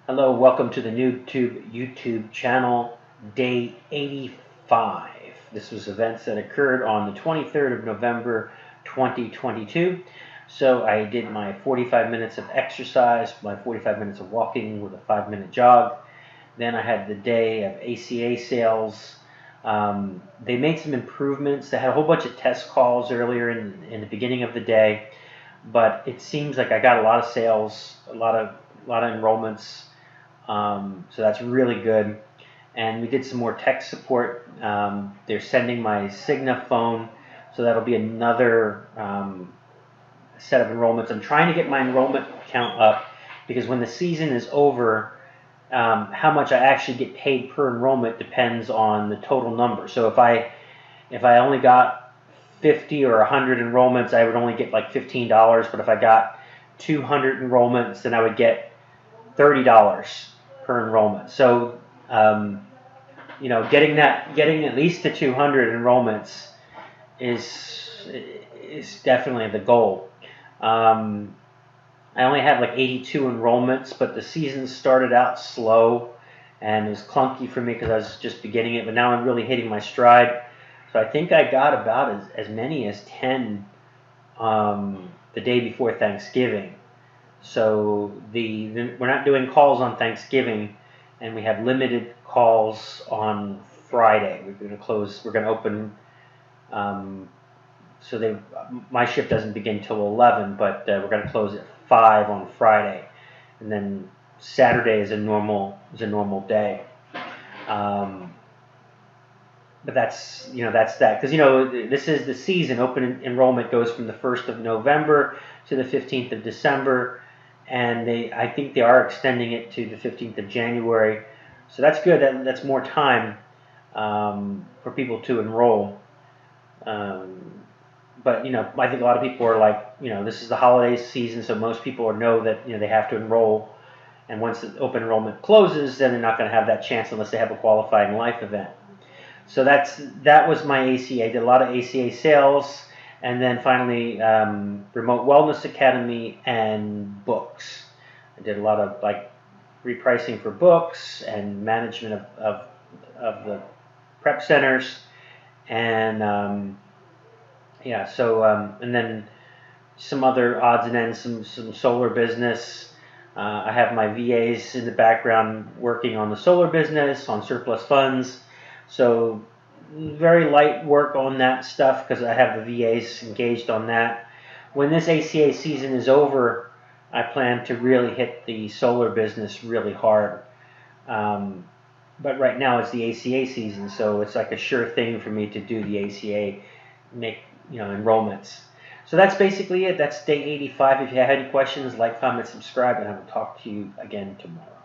Hello, welcome to the YouTube channel, day 85. This was events that occurred on the 23rd of November 2022. So I did my 45 minutes of exercise, my 45 minutes of walking with a 5-minute jog. Then I had the day of ACA sales. They made some improvements. They had a whole bunch of test calls earlier in the beginning of the day, but it seems like I got a lot of sales, a lot of enrollments. So that's really good. And we did some more tech support. They're sending my Cigna phone, so that'll be another set of enrollments. I'm trying to get my enrollment count up because when the season is over, how much I actually get paid per enrollment depends on the total number. So if I only got 50 or 100 enrollments, I would only get like $15. But if I got 200 enrollments, then I would get $30 per enrollment. So, getting at least to 200 enrollments is definitely the goal. I only had like 82 enrollments, but the season started out slow and it was clunky for me because I was just beginning it. But now I'm really hitting my stride. So I think I got about as many as 10 the day before Thanksgiving. So we're not doing calls on Thanksgiving, and we have limited calls on Friday. We're going to close. We're going to open. My shift doesn't begin till 11, but we're going to close at 5 on Friday, and then Saturday is a normal day. But that's that because this is the season. Open enrollment goes from the 1st of November to the 15th of December. And I think they are extending it to the 15th of January. So that's good. That's more time for people to enroll. But I think a lot of people are like, this is the holiday season, so most people know that they have to enroll. And once the open enrollment closes, then they're not going to have that chance unless they have a qualifying life event. So that was my ACA. I did a lot of ACA sales. And then finally, Remote Wellness Academy and books. I did a lot of repricing for books and management of the prep centers, and and then some other odds and ends, some solar business. I have my VAs in the background working on the solar business, on surplus funds. So very light work on that stuff because I have the VAs engaged on that. When this ACA season is over, I plan to really hit the solar business really hard. But right now it's the ACA season, so it's like a sure thing for me to do the ACA, make enrollments. So that's basically it. That's day 85. If you have any questions, like, comment, subscribe, and I will talk to you again tomorrow.